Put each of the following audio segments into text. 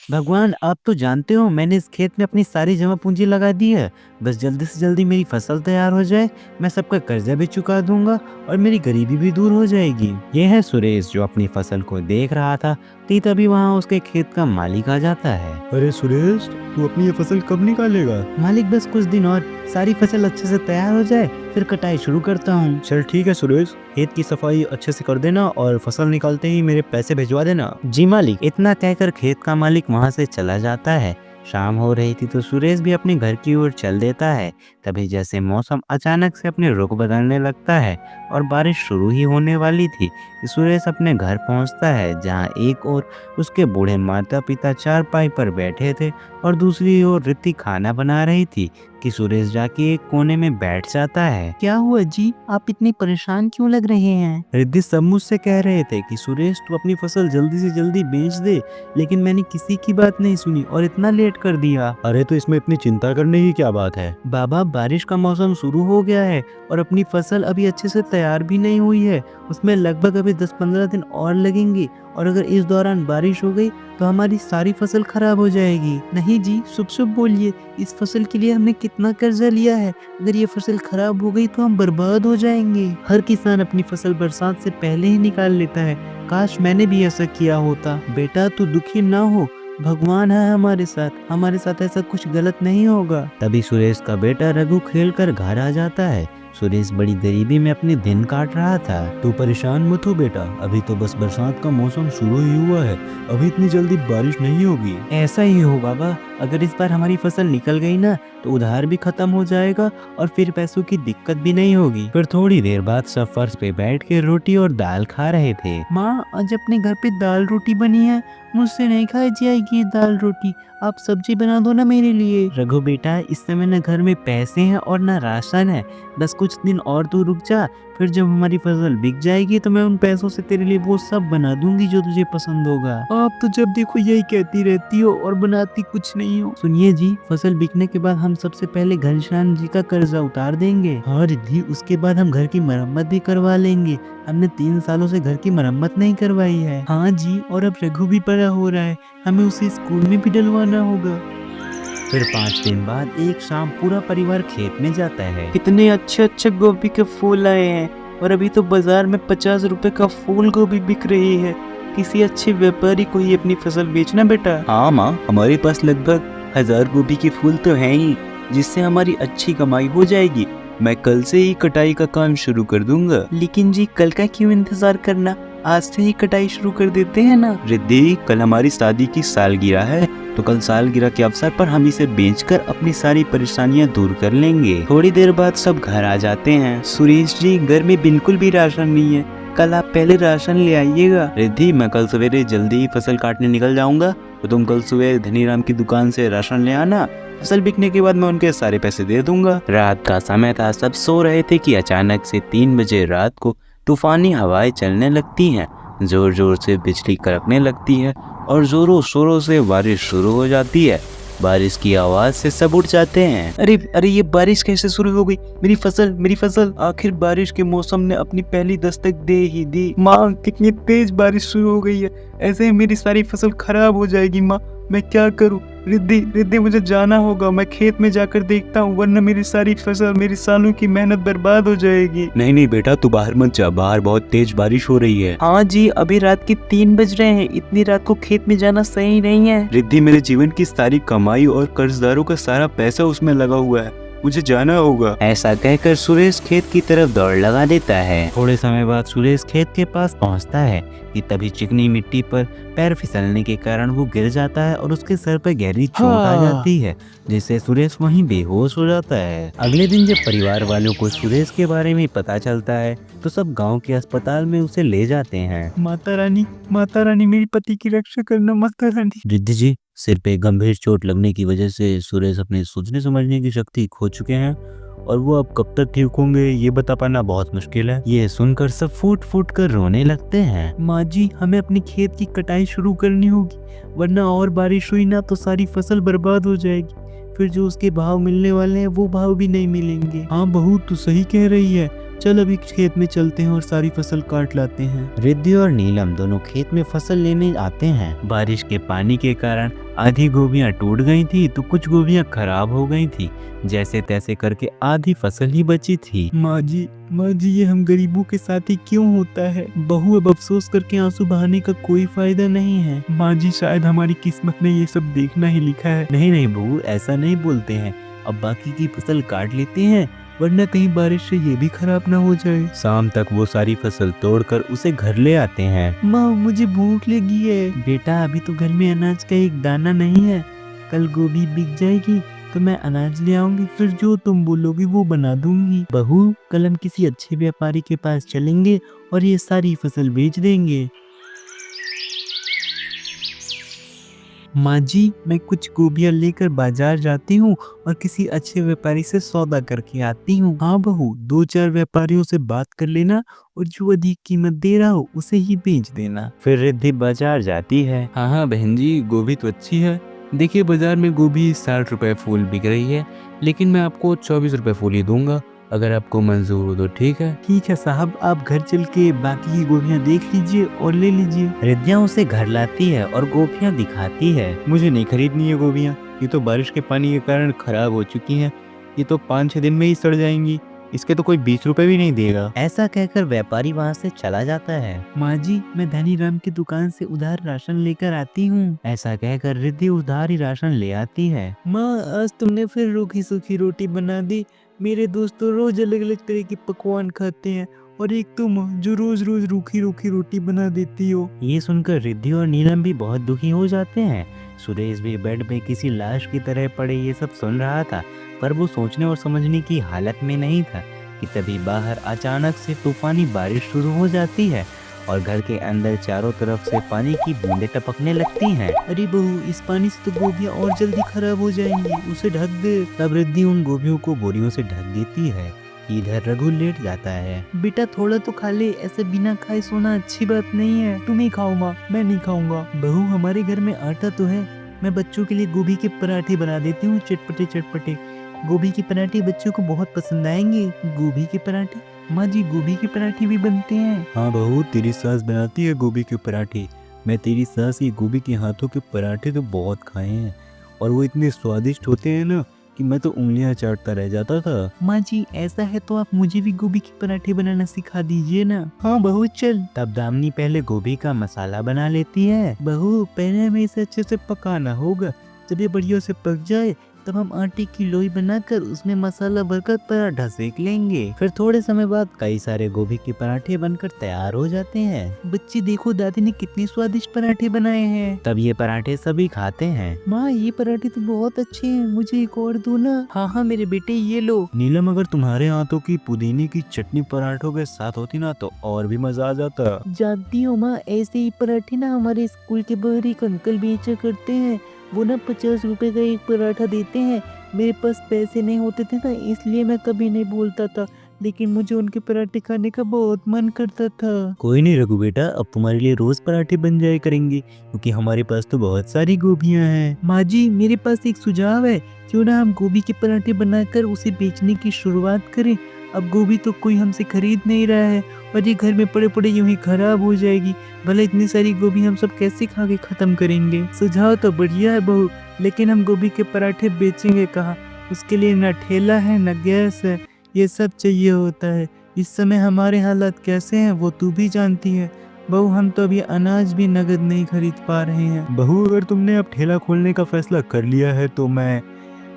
भगवान, आप तो जानते हो मैंने इस खेत में अपनी सारी जमा पूंजी लगा दी है। बस जल्दी से जल्दी मेरी फसल तैयार हो जाए, मैं सबका कर्जा भी चुका दूंगा और मेरी गरीबी भी दूर हो जाएगी। ये है सुरेश जो अपनी फसल को देख रहा था कि तभी वहाँ उसके खेत का मालिक आ जाता है। अरे सुरेश, तू अपनी ये फसल कब निकालेगा? मालिक, बस कुछ दिन और, सारी फसल अच्छे से तैयार हो जाए फिर कटाई शुरू करता हूँ। चल ठीक है सुरेश, खेत की सफाई अच्छे से कर देना और फसल निकालते ही मेरे पैसे भिजवा देना। जी मालिक। इतना कहकर खेत का मालिक वहाँ से चला जाता है। शाम हो रही थी तो सुरेश भी अपने घर की ओर चल देता है। तभी जैसे मौसम अचानक से अपने रुख बदलने लगता है और बारिश शुरू ही होने वाली थी कि सुरेश अपने घर पहुंचता है, जहां एक ओर उसके बूढ़े माता पिता चारपाई पर बैठे थे और दूसरी ओर रिद्धि खाना बना रही थी कि सुरेश जाके एक कोने में बैठ जाता है। क्या हुआ जी, आप इतनी परेशान क्यों लग रहे हैं? रिद्धि सब मुझसे कह रहे थे कि सुरेश तू अपनी फसल जल्दी से जल्दी बेच दे, लेकिन मैंने किसी की बात नहीं सुनी और इतना लेट कर दिया। अरे तो इसमें इतनी चिंता करने की क्या बात है? बाबा, बारिश का मौसम शुरू हो गया है और अपनी फसल अभी अच्छे से तैयार भी नहीं हुई है। उसमें लगभग अभी 10-15 दिन और लगेंगे और अगर इस दौरान बारिश हो गई तो हमारी सारी फसल खराब हो जाएगी। नहीं जी, शुभ शुभ बोलिए, इस फसल के लिए हमने कितना कर्जा लिया है, अगर ये फसल खराब हो गई तो हम बर्बाद हो जाएंगे। हर किसान अपनी फसल बरसात से पहले ही निकाल लेता है। काश मैंने भी ऐसा किया होता। बेटा, तू दुखी ना हो, भगवान है हमारे साथ ऐसा कुछ गलत नहीं होगा। तभी सुरेश का बेटा रघु खेलकर घर आ जाता है। सुरेश बड़ी गरीबी में अपने दिन काट रहा था। तू परेशान मत हो बेटा, अभी तो बस बरसात का मौसम शुरू ही हुआ है, अभी इतनी जल्दी बारिश नहीं होगी। ऐसा ही हो बाबा, अगर इस बार हमारी फसल निकल गई ना तो उधार भी खत्म हो जाएगा और फिर पैसों की दिक्कत भी नहीं होगी। फिर थोड़ी देर बाद सब फर्श पे बैठ के रोटी और दाल खा रहे थे। माँ, आज अपने घर पे दाल रोटी बनी है, मुझसे नहीं खाई जाएगी दाल रोटी, आप सब्जी बना दो ना मेरे लिए। रघु बेटा, इस समय न घर में पैसे हैं और न राशन है, बस कुछ दिन और तू रुक जा, फिर जब हमारी फसल बिक जाएगी तो मैं उन पैसों से तेरे लिए वो सब बना दूंगी जो तुझे पसंद होगा। आप तो जब देखो यही कहती रहती हो और बनाती कुछ नहीं हो। सुनिए जी, फसल बिकने के बाद हम सबसे पहले घनश्याम जी का कर्जा उतार देंगे। हाँ रिद्धि, उसके बाद हम घर की मरम्मत भी करवा लेंगे। हमने 3 सालों से घर की मरम्मत नहीं करवाई है। हाँ जी, और अब रघु भी बड़ा हो रहा है, हमें उसे स्कूल में भी डलवाना होगा। फिर 5 दिन बाद एक शाम पूरा परिवार खेत में जाता है। कितने अच्छे अच्छे गोभी के फूल आए हैं और अभी तो बाजार में 50 रुपए का फूल गोभी बिक रही है। किसी अच्छे व्यापारी को ही अपनी फसल बेचना बेटा। हाँ माँ, हमारे पास लगभग 1000 गोभी के फूल तो हैं ही, जिससे हमारी अच्छी कमाई हो जाएगी। मैं कल से ही कटाई का काम शुरू कर दूंगा। लेकिन जी, कल का क्यों इंतजार करना, आज से ही कटाई शुरू कर देते हैं ना। रिद्धि, कल हमारी शादी की सालगिरह है, तो कल सालगिरह के अवसर पर हम इसे बेचकर अपनी सारी परेशानियां दूर कर लेंगे। थोड़ी देर बाद सब घर आ जाते हैं। सुरेश जी, घर में बिल्कुल भी राशन नहीं है, कल आप पहले राशन ले आइएगा। रिद्धि, मैं कल सवेरे जल्दी ही फसल काटने निकल जाऊंगा, तो तुम कल सुबह धनीराम की दुकान से राशन ले आना। फसल बिकने के बाद मैं उनके सारे पैसे दे दूंगा। रात का समय था, सब सो रहे थे कि अचानक से 3 बजे रात को तूफानी हवाएं चलने लगती हैं, जोर जोर से बिजली कड़कने लगती है और जोरों शोरों से बारिश शुरू हो जाती है। बारिश की आवाज से सब उठ जाते हैं। अरे अरे, ये बारिश कैसे शुरू हो गई? मेरी फसल। आखिर बारिश के मौसम ने अपनी पहली दस्तक दे ही दी। माँ, कितनी तेज बारिश शुरू हो गई है, ऐसे ही मेरी सारी फसल खराब हो जाएगी। माँ, मैं क्या करूँ? रिद्धि, मुझे जाना होगा, मैं खेत में जाकर देखता हूँ, वरना मेरी सारी फसल, मेरी सालों की मेहनत बर्बाद हो जाएगी। नहीं नहीं बेटा, तू बाहर मत जा, बाहर बहुत तेज बारिश हो रही है। हाँ जी, अभी रात के 3 बज रहे हैं, इतनी रात को खेत में जाना सही नहीं है। रिद्धि, मेरे जीवन की सारी कमाई और कर्जदारों का सारा पैसा उसमें लगा हुआ है, मुझे जाना होगा। ऐसा कहकर सुरेश खेत की तरफ दौड़ लगा देता है। थोड़े समय बाद सुरेश खेत के पास पहुंचता है कि तभी चिकनी मिट्टी पर पैर फिसलने के कारण वो गिर जाता है और उसके सर पर गहरी चोट आ जाती है, जिससे सुरेश वहीं बेहोश हो जाता है। अगले दिन जब परिवार वालों को सुरेश के बारे में पता चलता है तो सब गांव के अस्पताल में उसे ले जाते हैं। माता रानी, मेरी पति की रक्षा करना माता रानी। रिद्धि जी, सिर पे गंभीर चोट लगने की वजह से सुरेश अपनी सोचने समझने की शक्ति खो चुके हैं और वो अब कब तक ठीक होंगे ये बता पाना बहुत मुश्किल है। ये सुनकर सब फूट फूट कर रोने लगते हैं। माँ जी, हमें अपनी खेत की कटाई शुरू करनी होगी, वरना और बारिश हुई ना तो सारी फसल बर्बाद हो जाएगी, फिर जो उसके भाव मिलने वाले हैं वो भाव भी नहीं मिलेंगे। हाँ बहू, तू सही कह रही है, चल अभी खेत में चलते हैं और सारी फसल काट लाते हैं। रिद्धि और नीलम दोनों खेत में फसल लेने आते हैं। बारिश के पानी के कारण आधी गोभियां टूट गई थी तो कुछ गोभियां खराब हो गई थी। जैसे तैसे करके आधी फसल ही बची थी। माँ जी ये हम गरीबों के साथ ही क्यों होता है? बहू अब अफसोस करके आंसू बहाने का कोई फायदा नहीं है। माँ जी शायद हमारी किस्मत में ये सब देखना ही लिखा है। नहीं बहू, ऐसा नहीं बोलते हैं। अब बाकी की फसल काट लेते हैं, वरना कहीं बारिश से ये भी खराब ना हो जाए। शाम तक वो सारी फसल तोड़कर उसे घर ले आते हैं। माँ मुझे भूख लगी है। बेटा अभी तो घर में अनाज का एक दाना नहीं है, कल गोभी बिक जाएगी तो मैं अनाज ले आऊंगी, फिर जो तुम बोलोगी वो बना दूंगी। बहू कल हम किसी अच्छे व्यापारी के पास चलेंगे और ये सारी फसल बेच देंगे। माँ जी मैं कुछ गोभियाँ लेकर बाजार जाती हूँ और किसी अच्छे व्यापारी से सौदा करके आती हूँ। हाँ बहू, 2-4 व्यापारियों से बात कर लेना और जो अधिक कीमत दे रहा हो उसे ही बेच देना। फिर रिद्धि बाजार जाती है। हाँ बहन जी, गोभी तो अच्छी है। देखिए बाजार में गोभी 60 रुपए फूल बिक रही है, लेकिन मैं आपको 24 रुपए फूल ही दूंगा। अगर आपको मंजूर हो तो ठीक है। ठीक है साहब, आप घर चल के बाकी की गोभियाँ देख लीजिए और ले लीजिए। रिद्धियाँ उसे घर लाती है और गोभियाँ दिखाती है। मुझे नहीं खरीदनी है गोभियाँ, ये तो बारिश के पानी के कारण खराब हो चुकी हैं। ये तो 5-6 दिन में ही सड़ जाएंगी, इसके तो कोई 20 रुपए भी नहीं देगा। ऐसा कहकर व्यापारी वहाँ से चला जाता है। माँ जी मैं धनीराम की दुकान से उधार राशन लेकर आती हूँ। ऐसा कहकर रिद्धि उधार ही राशन ले आती है। माँ आज तुमने फिर रूखी सूखी रोटी बना दी। मेरे दोस्त तो रोज अलग अलग तरह के पकवान खाते हैं और एक तुम जो रोज रोज रूखी रूखी रोटी बना देती हो। ये सुनकर रिद्धि और नीलम भी बहुत दुखी हो जाते हैं। सुरेश भी बेड पे किसी लाश की तरह पड़े ये सब सुन रहा था, पर वो सोचने और समझने की हालत में नहीं था कि तभी बाहर अचानक से तूफानी बारिश शुरू हो जाती है और घर के अंदर चारों तरफ से पानी की बूंदें टपकने लगती हैं। अरे बहू, इस पानी से तो गोभियाँ और जल्दी खराब हो जाएंगी, उसे ढक दे। तब रिद्धि उन गोभियों को बोरियों से ढक देती है। इधर रघु लेट जाता है। बेटा थोड़ा तो खा ले, ऐसे बिना खाए सोना अच्छी बात नहीं है। तुम ही खाओ माँ, मैं नहीं खाऊंगा। बहू हमारे घर में आटा तो है, मैं बच्चों के लिए गोभी के पराठे बना देती हूँ, चटपटे चटपटे। गोभी के पराठे बच्चों को बहुत पसंद आएंगे। गोभी के पराठे? माँ जी गोभी के पराठे भी बनते हैं? हाँ बहू, तेरी सास बनाती है गोभी के पराठे। मैं तेरी सास की गोभी के हाथों के पराठे तो बहुत खाए हैं और वो इतने स्वादिष्ट होते हैं ना कि मैं तो उंगलियां चाटता रह जाता था। माँ जी ऐसा है तो आप मुझे भी गोभी के पराठे बनाना सिखा दीजिए ना। हाँ बहू चल। तब दामिनी पहले गोभी का मसाला बना लेती है। बहू पहले हमें इसे अच्छे से पकाना होगा, जब ये बढ़िया से पक जाए तब हम आटे की लोई बनाकर उसमें मसाला भरकर पराठा सेक लेंगे। फिर थोड़े समय बाद कई सारे गोभी के पराठे बनकर तैयार हो जाते हैं। बच्चे देखो दादी ने कितने स्वादिष्ट पराठे बनाए हैं। तब ये पराठे सभी खाते हैं। माँ ये पराठे तो बहुत अच्छे हैं, मुझे एक और दो ना। हाँ मेरे बेटे ये लो। नीलम अगर तुम्हारे हाथों की पुदीने की चटनी पराठों के साथ होती ना तो और भी मजा आ जाता। जानती हो माँ, ऐसे ही पराठे ना हमारे स्कूल के बाहर एक अंकल बेचा करते हैं। वो ना 50 रुपए का एक पराठा देते हैं। मेरे पास पैसे नहीं होते थे ना, इसलिए मैं कभी नहीं बोलता था, लेकिन मुझे उनके पराठे खाने का बहुत मन करता था। कोई नहीं रघु बेटा, अब तुम्हारे लिए रोज पराठे बन जाया करेंगे क्योंकि हमारे पास तो बहुत सारी गोभियां हैं। माँ जी मेरे पास एक सुझाव है, क्यों ना हम गोभी के पराठे बनाकर उसे बेचने की शुरुआत करें। अब गोभी तो कोई हमसे खरीद नहीं रहा है और ये घर में पड़े पड़े यूं ही खराब हो जाएगी। भले इतनी सारी गोभी हम सब कैसे खा के खत्म करेंगे। सुझाव तो बढ़िया है बहू, लेकिन हम गोभी के पराठे बेचेंगे कहाँ? उसके लिए न ठेला है न गैस है, ये सब चाहिए होता है। इस समय हमारे हालात कैसे हैं वो तू भी जानती है। बहू हम तो अभी अनाज भी नगद नहीं खरीद पा रहे हैं। बहू अगर तुमने अब ठेला खोलने का फैसला कर लिया है तो मैं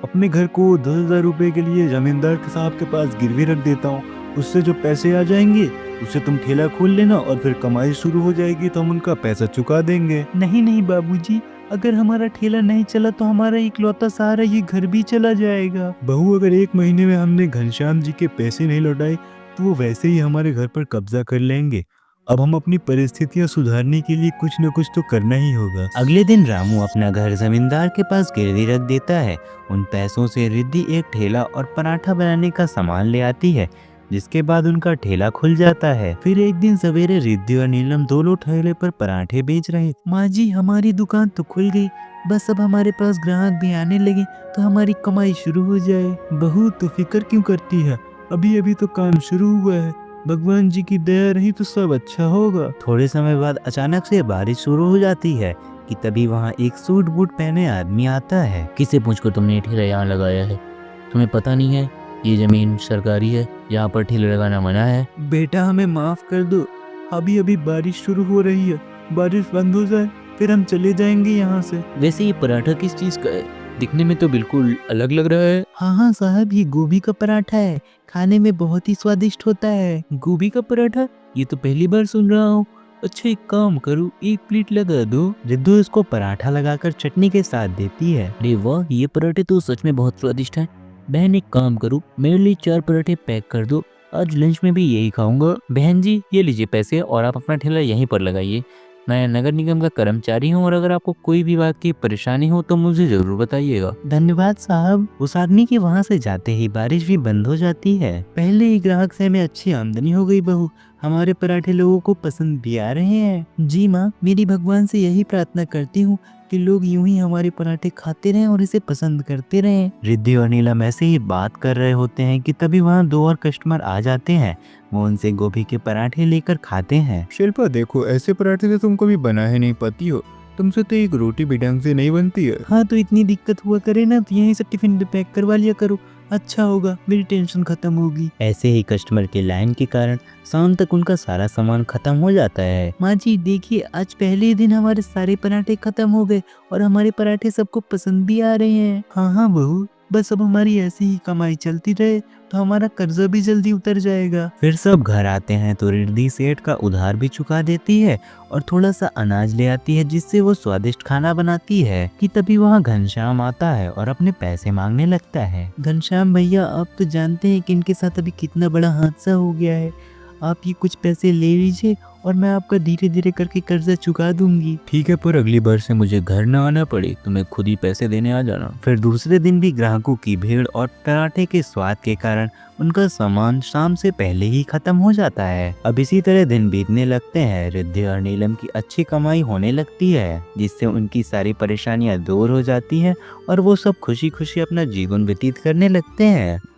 अपने घर को 10,000 रुपए के लिए जमींदार साहब के पास गिरवी रख देता हूँ। उससे जो पैसे आ जाएंगे उससे तुम ठेला खोल लेना और फिर कमाई शुरू हो जाएगी तो हम उनका पैसा चुका देंगे। नहीं बाबूजी, अगर हमारा ठेला नहीं चला तो हमारा इकलौता सहारा ये घर भी चला जाएगा। बहू अगर 1 महीने में हमने घनश्याम जी के पैसे नहीं लौटाए तो वो वैसे ही हमारे घर पर कब्जा कर लेंगे। अब हम अपनी परिस्थितियां सुधारने के लिए कुछ न कुछ तो करना ही होगा। अगले दिन रामू अपना घर जमींदार के पास गिरवी रख देता है। उन पैसों से रिद्धि एक ठेला और पराठा बनाने का सामान ले आती है, जिसके बाद उनका ठेला खुल जाता है। फिर एक दिन सवेरे रिद्धि और नीलम दोनों ठेले पर पराठे बेच रहे। माँ जी हमारी दुकान तो खुल गई, बस अब हमारे पास ग्राहक भी आने लगे तो हमारी कमाई शुरू हो जाए। बहू तू फिक्र क्यों करती है, अभी अभी तो काम शुरू हुआ है, भगवान जी की दया रही तो सब अच्छा होगा। थोड़े समय बाद अचानक से बारिश शुरू हो जाती है कि तभी वहाँ एक सूट बूट पहने आदमी आता है। किससे पूछकर तुमने ये ठेला यहाँ लगाया है? तुम्हें पता नहीं है ये जमीन सरकारी है, यहाँ पर ठेले लगाना मना है। बेटा हमें माफ कर दो, अभी अभी बारिश शुरू हो रही है, बारिश बंद हो जाए फिर हम चले जाएंगे यहाँ से। वैसे ये पराठा किस चीज़ का है? दिखने में तो बिल्कुल अलग लग रहा है। हाँ साहब, ये गोभी का पराठा है, खाने में बहुत ही स्वादिष्ट होता है। गोभी का पराठा? ये तो पहली बार सुन रहा हूँ। अच्छा एक काम करो, एक प्लेट लगा दो। रिद्धू इसको पराठा लगाकर चटनी के साथ देती है। अरे वाह, ये पराठे तो सच में बहुत स्वादिष्ट हैं। बहन एक काम करो, मेरे लिए 4 पराठे पैक कर दो, आज लंच में भी यही खाऊंगा। बहन जी ये लीजिए पैसे और आप अपना ठेला यहीं पर लगाइए। मैं नगर निगम का कर्मचारी हूँ और अगर आपको कोई भी बात की परेशानी हो तो मुझे जरूर बताइएगा। धन्यवाद साहब। उस आदमी के वहाँ से जाते ही बारिश भी बंद हो जाती है। पहले ही ग्राहक से हमें अच्छी आमदनी हो गई बहू, हमारे पराठे लोगों को पसंद भी आ रहे हैं। जी माँ, मेरी भगवान से यही प्रार्थना करती हूँ कि लोग यूं ही हमारे पराठे खाते रहें और इसे पसंद करते रहें। रिद्धि और नीलम ऐसे ही बात कर रहे होते हैं कि तभी वहाँ 2 और कस्टमर आ जाते हैं। वो उनसे गोभी के पराठे लेकर खाते हैं। शिल्पा देखो, ऐसे पराठे तो तुम कभी बनाए नहीं पाती हो, तुमसे तो एक रोटी भी ढंग से नहीं बनती है। हाँ तो इतनी दिक्कत हुआ करे ना तो यहीं से टिफिन में पैक करवा लिया करो, अच्छा होगा, मेरी टेंशन खत्म होगी। ऐसे ही कस्टमर के लाइन के कारण शाम तक उनका सारा सामान खत्म हो जाता है। माँ जी देखिए, आज पहले ही दिन हमारे सारे पराठे खत्म हो गए और हमारे पराठे सबको पसंद भी आ रहे हैं। हाँ बहू, बस अब हमारी ऐसी ही कमाई चलती रहे तो हमारा कर्जा भी जल्दी उतर जाएगा। फिर सब घर आते हैं तो रिद्धि सेठ का उधार भी चुका देती है और थोड़ा सा अनाज ले आती है जिससे वो स्वादिष्ट खाना बनाती है कि तभी वहाँ घनश्याम आता है और अपने पैसे मांगने लगता है। घनश्याम भैया, आप तो जानते हैं कि इनके साथ अभी कितना बड़ा हादसा हो गया है, आप ये कुछ पैसे ले लीजिए और मैं आपका धीरे धीरे करके कर्जा चुका दूंगी। ठीक है, पर अगली बार से मुझे घर न आना पड़े तो मैं खुद ही पैसे देने आ जाना। फिर दूसरे दिन भी ग्राहकों की भीड़ और पराठे के स्वाद के कारण उनका सामान शाम से पहले ही खत्म हो जाता है। अब इसी तरह दिन बीतने लगते हैं। रिद्धि और नीलम की अच्छी कमाई होने लगती है जिससे उनकी सारी परेशानियां दूर हो जाती हैं और वो सब खुशी खुशी अपना जीवन व्यतीत करने लगते हैं।